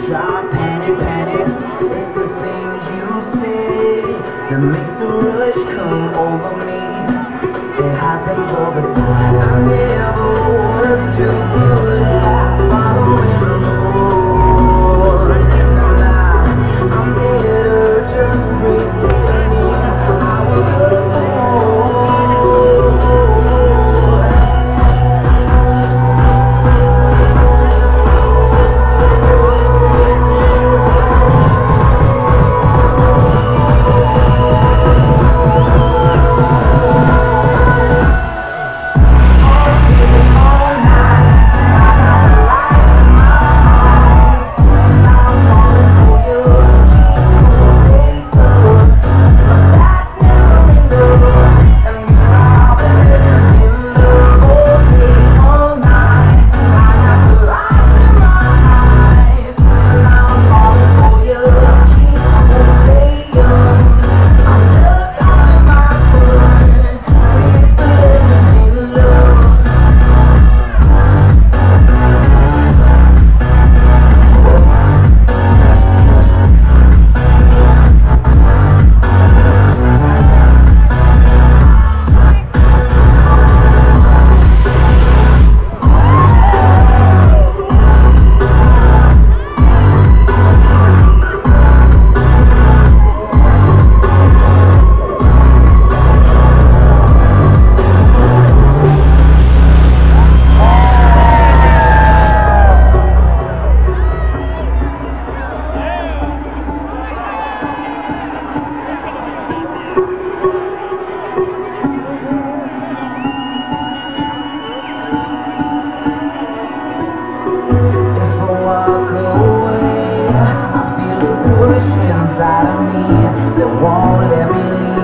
shot, panic, panic. It's the things you say that makes the rush come over me. It happens all the time. I never was too good at following the rules. And I'm better just pretending I was a fool. Inside of me that won't let me leave.